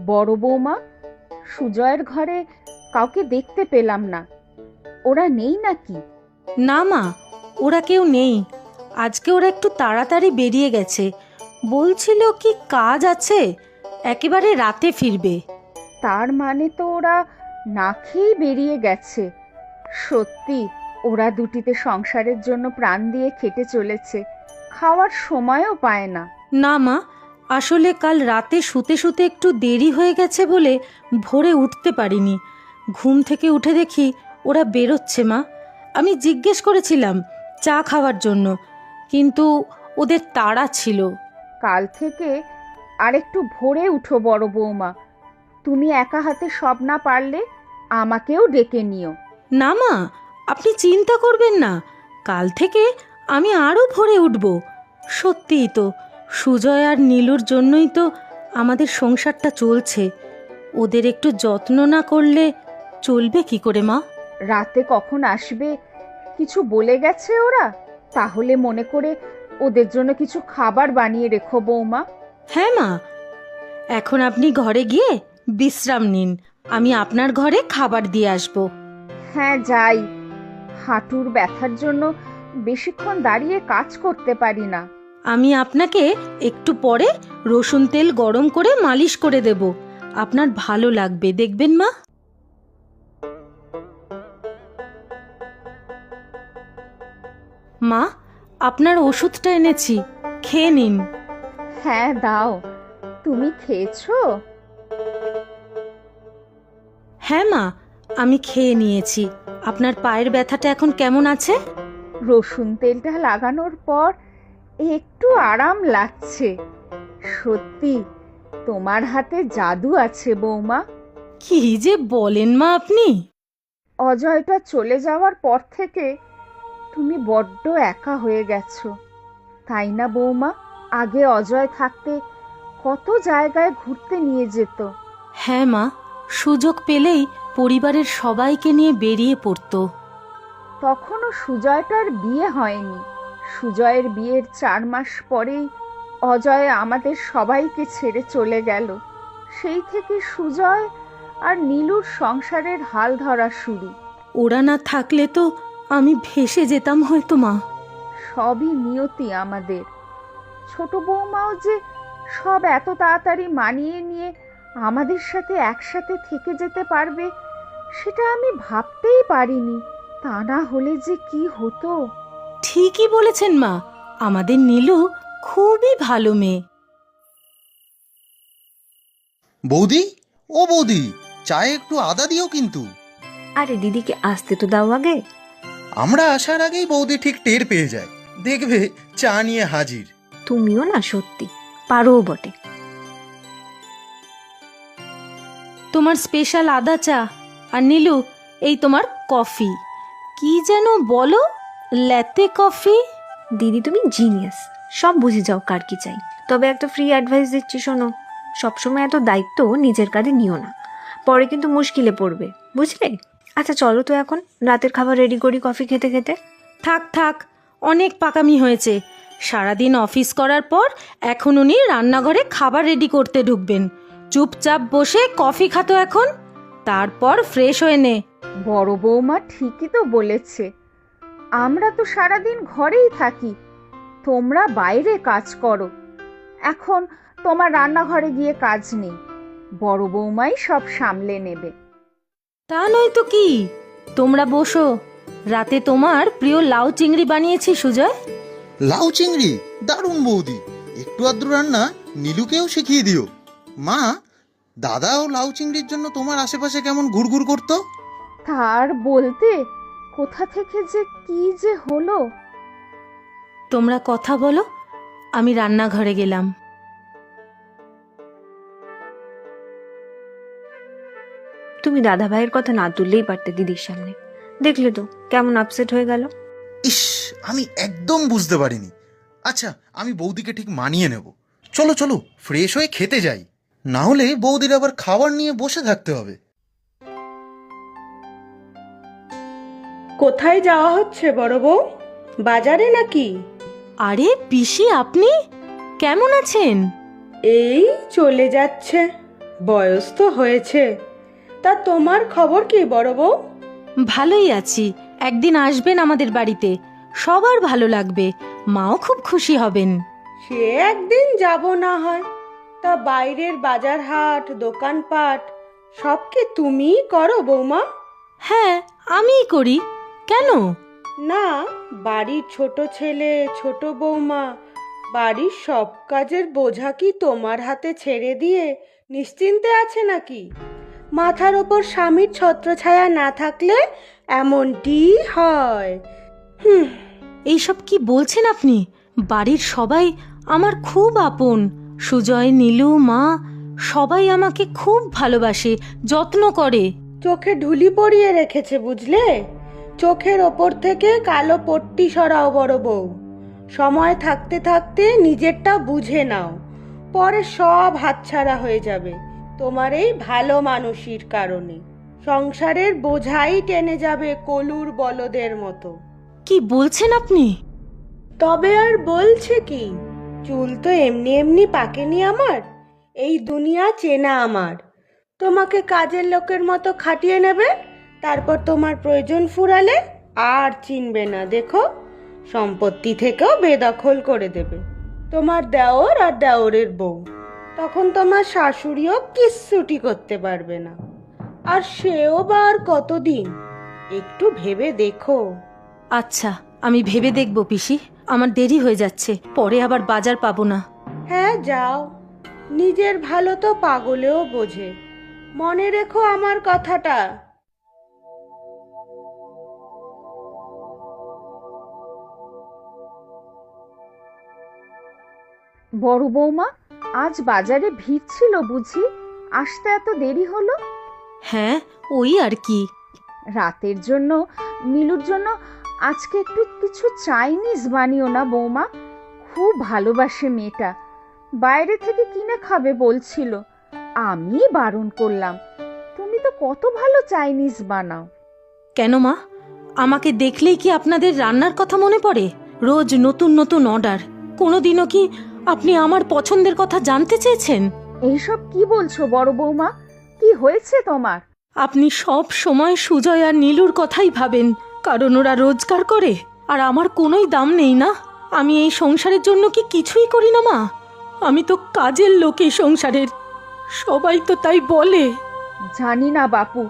বড় বৌমা, সুজয়ের ঘরে কাউকে দেখতে পেলাম না। ওরা নেই নাকি? না মা, ওরা কেউ নেই। আজকে ওরা একটু তাড়াতাড়ি বেরিয়ে গেছে। বলছিল কি কাজ আছে, একেবারে রাতে ফিরবে। তার মানে তো ওরা না খেয়েই বেরিয়ে গেছে। সত্যি ওরা দুটিতে সংসারের জন্য প্রাণ দিয়ে খেটে চলেছে, খাওয়ার সময়ও পায় না। না মা, আসলে কাল রাতে শুতে শুতে একটু দেরি হয়ে গেছে বলে ভোরে উঠতে পারিনি। ঘুম থেকে উঠে দেখি ওরা বেরোচ্ছে মা। আমি জিজ্ঞেস করেছিলাম চা খাওয়ার জন্য, কিন্তু ওদের তাড়া ছিল। কাল থেকে আর একটু ভোরে উঠো বড় বৌমা। তুমি একা হাতে সব না পারলে আমাকেও ডেকে নিও। না মা, আপনি চিন্তা করবেন না, কাল থেকে আমি আরও ভোরে উঠব। সত্যিই তো, সুজয় আর নীলুর জন্যই তো আমাদের সংসারটা চলছে। ওদের একটু যত্ন না করলে চলবে কি করে মা? রাতে কখন আসবে কিছু বলে গেছে ওরা? তাহলে মনে করে ওদের জন্য কিছু খাবার বানিয়ে রেখো বৌমা। হ্যাঁ মা, এখন আপনি ঘরে গিয়ে বিশ্রাম নিন, আমি আপনার ঘরে খাবার দিয়ে আসব। হ্যাঁ যাই, হাঁটুর ব্যথার জন্য বেশিক্ষণ দাঁড়িয়ে কাজ করতে পারি না। আমি আপনাকে একটু পরে রসুন তেল গরম করে মালিশ করে দেব, আপনার ভালো লাগবে, দেখবেন মা। মা, আপনার ওষুধটা এনেছি, খেয়ে নিন। হ্যাঁ দাও। তুমি খেয়েছো? হ্যাঁ মা, আমি খেয়ে নিয়েছি। আপনার পায়ের ব্যথাটা এখন কেমন আছে? রসুন তেলটা লাগানোর পর একটু আরাম লাগছে। সত্যি তোমার হাতে জাদু আছে বৌমা। কি যে বলেন মা আপনি! অজয়টা চলে যাওয়ার পর থেকে তুমি বড্ড একা হয়ে গেছো, তাই না বৌমা? আগে অজয় থাকতে কত জায়গায় ঘুরতে নিয়ে যেত। হ্যাঁ মা, সুযোগ পেলেই পরিবারের সবাইকে নিয়ে বেরিয়ে পড়তো। তখনও সুজয়টার বিয়ে হয়নি। সুজয়ের বিয়ের 4 মাস পরেই অজয় আমাদের সবাইকে ছেড়ে চলে গেল। সেই থেকে সুজয় আর নীলুর সংসারের হাল ধরা শুরু। ওরা না থাকলে তো আমি ভেসে যেতাম হয়তো মা। সবই নিয়তি আমাদের। ছোট বৌমাও যে সব এত তাড়াতাড়ি মানিয়ে নিয়ে আমাদের সাথে একসাথে থেকে যেতে পারবে, সেটা আমি ভাবতেই পারিনি। তা না হলে যে কি হতো। ঠিকই বলেছেন মা, আমাদের নীলু খুবই ভালো মেয়ে। বৌদি, ও বৌদি, চায়ে একটু আদা দিও কিন্তু। আরে দিদিকে আসতে তো দাও আগে। আমরা আসার আগেই বৌদি ঠিক টের পেয়ে যায়, দেখবে চা নিয়ে হাজির। তুমিও না সত্যি পারোও বটে। তোমার স্পেশাল আদা চা, আর নীলু এই তোমার কফি। কি যেন বলো, ল্যাতে কফি? দিদি তুমি জিনিয়াস, সব বুঝে যাও কার কি চাই। তবে একটা ফ্রি অ্যাডভাইস দিচ্ছি, শোনো, সবসময় এত দায়িত্ব নিজের কাঁধে নিও না, পরে কিন্তু মুশকিলে পড়বে, বুঝলে? আচ্ছা চলো তো এখন রাতের খাবার রেডি করি কফি খেতে খেতে। থাক থাক, অনেক পাকামি হয়েছে। সারাদিন অফিস করার পর এখন উনি রান্নাঘরে খাবার রেডি করতে ঢুকবেন। চুপচাপ বসে কফি খাতো এখন, তারপর ফ্রেশ হয়ে নে। বড় বৌমা ঠিকই তো বলেছে। আমরা তো সারাদিন ঘরেই থাকি, তোমরা বাইরে কাজ করো। এখন তোমার রান্নাঘরে গিয়ে কাজ নেই, বড় বৌমাই সব সামলে নেবে। তা নয় তো কি, তোমরা বসো। রাতে তোমার প্রিয় লাউ চিংড়ি বানিয়েছি সুজয়। লাউ চিংড়ি দারুণ বৌদি, একটু আদ্র রান্না নীলুকেও শিখিয়ে দিও। মা, দাদাও লাউ চিংড়ির জন্য তোমার আশেপাশে কেমন ঘুরঘুর করতো। তার বলতে কোথা থেকে যে কি যে হলো। তোমরা কথা বলো, আমি রান্নাঘরে গেলাম। তুমি দাদা ভাইয়ের কথা না তুললেই পারতে দিদির সামনে, দেখলে তো কেমন আপসেট হয়ে গেল। ইস, আমি একদম বুঝতে পারিনি। আচ্ছা, আমি বৌদিকে ঠিক মানিয়ে নেব। চলো চলো, ফ্রেশ হয়ে খেতে যাই, না হলে বৌদির আবার খাবার নিয়ে বসে থাকতে হবে। কোথায় যাওয়া হচ্ছে বড় বউ? বাজারে নাকি? আরে পিসি, আপনি কেমন আছেন? এই চলে যাচ্ছে। বয়স তো হয়েছে। তা তোমার খবর কি বড় বউ? ভালোই আছি। একদিন আসবেন আমাদের বাড়িতে, সবার ভালো লাগবে, মাও খুব খুশি হবেন। সে একদিন যাব না হয়। তা বাইরের বাজার হাট দোকানপাট সব কি তুমিই করো বৌমা? হ্যাঁ, আমিই করি। কেন? না, বাড়ির ছোট ছেলে ছোট বৌমা বাড়ির সব কাজের বোঝা কি তোমার হাতে ছেড়ে দিয়ে নিশ্চিন্তে আছে নাকি? মাথার ওপর স্বামীর ছত্রছায়া না থাকলে এমনটি হয়। এইসব কি বলছেন আপনি? বাড়ির সবাই আমার খুব আপন। সুজয়, নীলু, মা সবাই আমাকে খুব ভালোবাসে, যত্ন করে। চোখে ঢুলি পরিয়ে রেখেছে বুঝলে? চোখের ওপর থেকে কালো পট্টি সরাও বড় বউ। সময় থাকতে থাকতে নিজেরটা বুঝে নাও, পরে সব হাতছাড়া হয়ে যাবে তোমার এই ভালো মানুষির কারণে। সংসারের বোঝাই টেনে যাবে কলুর বলদের মতো। কি বলছেন আপনি? তবে আর বলছে কি, চুল তো এমনি এমনি পাকেনি আমার। এই দুনিয়া চেনা আমার। তোমাকে কাজের লোকের মতো খাটিয়ে নেবে, তারপর তোমার প্রয়োজন ফুরালে আর চিনবে না। দেখো, সম্পত্তি থেকেও বেদখল করে দেবে তোমার দেওর আর দেওরের বউ। তখন তোমার শাশুড়িও কিচ্ছুটি করতে পারবে না। আর সেও বা আর কতদিন? একটু ভেবে দেখো। আচ্ছা, আমি ভেবে দেখব পিসি। আমার দেরি হয়ে যাচ্ছে, পরে আবার বাজার পাবো না। হ্যাঁ যাও, নিজের ভালো তো পাগলেও বোঝে। মনে রেখো আমার কথাটা। বড় বৌমা, আজ বাজারে ভিড় ছিল বুঝি? আসতে এত দেরি হলো? হ্যাঁ, ওই আর কি। রাতের জন্য নীলুর জন্য আজকে একটু কিছু চাইনিজ বানিও না বৌমা। খুব ভালোবাসে মেয়েটা, বাইরে থেকে কিনে খাবে বলছিল। আমি বারণ করলাম। তুমি তো কত ভালো চাইনিজ বানাও। কেন মা, আমাকে দেখলেই কি আপনাদের রান্নার কথা মনে পড়ে? রোজ নতুন নতুন অর্ডার। কোনোদিনও কি আপনি আমার পছন্দের কথা জানতে চেয়েছেন? এইসব কি বলছো বড় বৌমা? কি হয়েছে তোমার? আপনি সব সময় সুজয় আর নীলুর কথাই ভাবেন, কারণ ওরা রোজগার করে আর আমার কোনোই দাম নেই না। আমি এই সংসারের জন্য কি কিছুই করি না মা? আমি তো কাজের লোক এই সংসারের, সবাই তো তাই বলে। জানি না বাপু,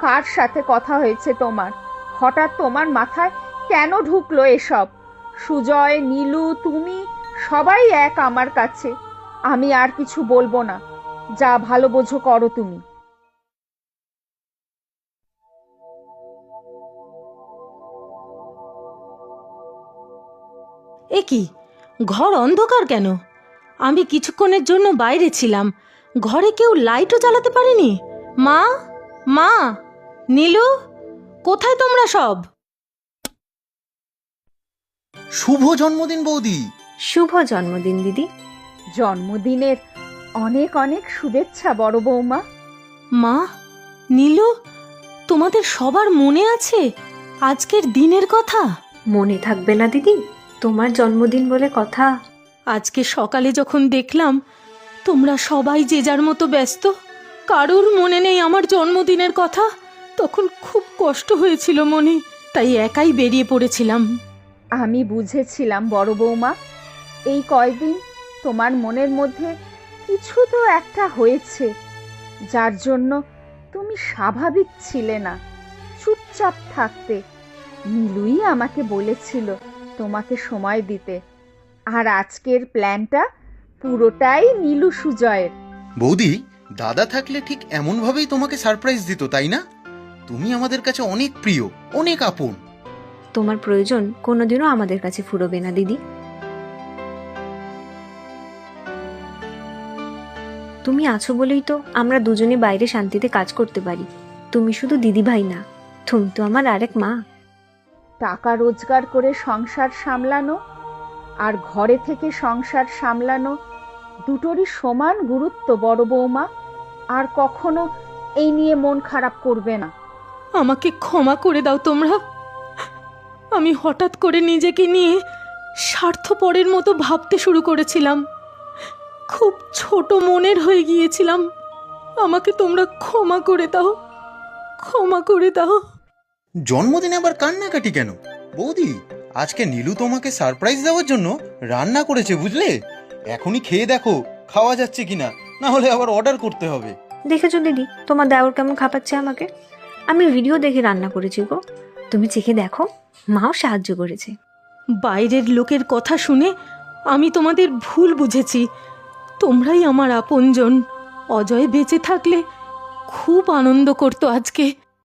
কার সাথে কথা হয়েছে তোমার? হঠাৎ তোমার মাথায় কেন ঢুকলো এসব? সুজয়, নীলু, তুমি সবাই এক আমার কাছে। আমি আর কিছু বলবো না, যা ভালো বোঝো করো তুমি। এ কি, ঘর অন্ধকার কেন? আমি কিছুক্ষণের জন্য বাইরে ছিলাম, ঘরে কেউ লাইটও জ্বালাতে পারেনি। মা, মা, নীলু, কোথায় তোমরা সব? শুভ জন্মদিন বৌদি। শুভ জন্মদিন দিদি। জন্মদিনের অনেক অনেক শুভেচ্ছা বড় বৌমা। মা, নীলু, তোমাদের সবার মনে আছে আজকের দিনের কথা? মনে থাকবে না দিদি? তোমার জন্মদিন বলে কথা। আজকে সকালে যখন দেখলাম তোমরা সবাই যে যার মতো ব্যস্ত, কারোর মনে নেই আমার জন্মদিনের কথা, তখন খুব কষ্ট হয়েছিল মনে, তাই একাই বেরিয়ে পড়েছিলাম। আমি বুঝেছিলাম বড় বৌমা, এই কয়দিন তোমার মনের মধ্যে কিছু তো একটা হয়েছে, যার জন্য তুমি স্বাভাবিক ছিলে না, চুপচাপ থাকতে। নীলুই আমাকে বলেছিল তোমাকে সময় দিতে। আর আজকের প্ল্যানটা পুরোটাই নীলু সুজয়ের। বৌদি, দাদা থাকলে ঠিক এমনভাবেই তোমাকে সারপ্রাইজ দিত, তাই না? তুমি আমাদের কাছে অনেক প্রিয়, অনেক আপন। তোমার প্রয়োজন কোনোদিনও আমাদের কাছে ফুরবে না দিদি। তুমি আছো বলেই তো আমরা দুজনে বাইরে শান্তিতে কাজ করতে পারি। তুমি শুধু দিদি ভাই না, তুমি তো আমার আরেক মা। টাকা রোজগার করে সংসার সামলানো আর ঘরে থেকে সংসার সামলানো দুটোরই সমান গুরুত্ব বড় বৌমা। আর কখনো এই নিয়ে মন খারাপ করবে না। আমাকে ক্ষমা করে দাও তোমরা। আমি হঠাৎ করে নিজেকে নিয়ে স্বার্থপরের মতো ভাবতে শুরু করেছিলাম, খুব ছোট মনের হয়ে গিয়েছিলাম। আমাকে তোমরা ক্ষমা করে দাও, ক্ষমা করে দাও। জন্মদিনে আবার কান্নাকাটি কেন? বৌদি, আজকে নীলু তোমাকে সারপ্রাইজ দেওয়ার জন্য রান্না করেছে, বুঝলে? এখনই খেয়ে দেখো খাওয়া যাচ্ছে কিনা, না হলে আবার অর্ডার করতে হবে। দেখেছো দিদি, তোমার দেওর কেমন খাপাচ্ছে আমাকে? আমি ভিডিও দেখে রান্না করেছি গো, তুমি চেখে দেখো, মাও সাহায্য করেছে। বাইরের লোকের কথা শুনে আমি তোমাদের ভুল বুঝেছি। তোমরাই আমার আপনজন। অজয় বেঁচে থাকলে খুব আনন্দ করতো আজকে।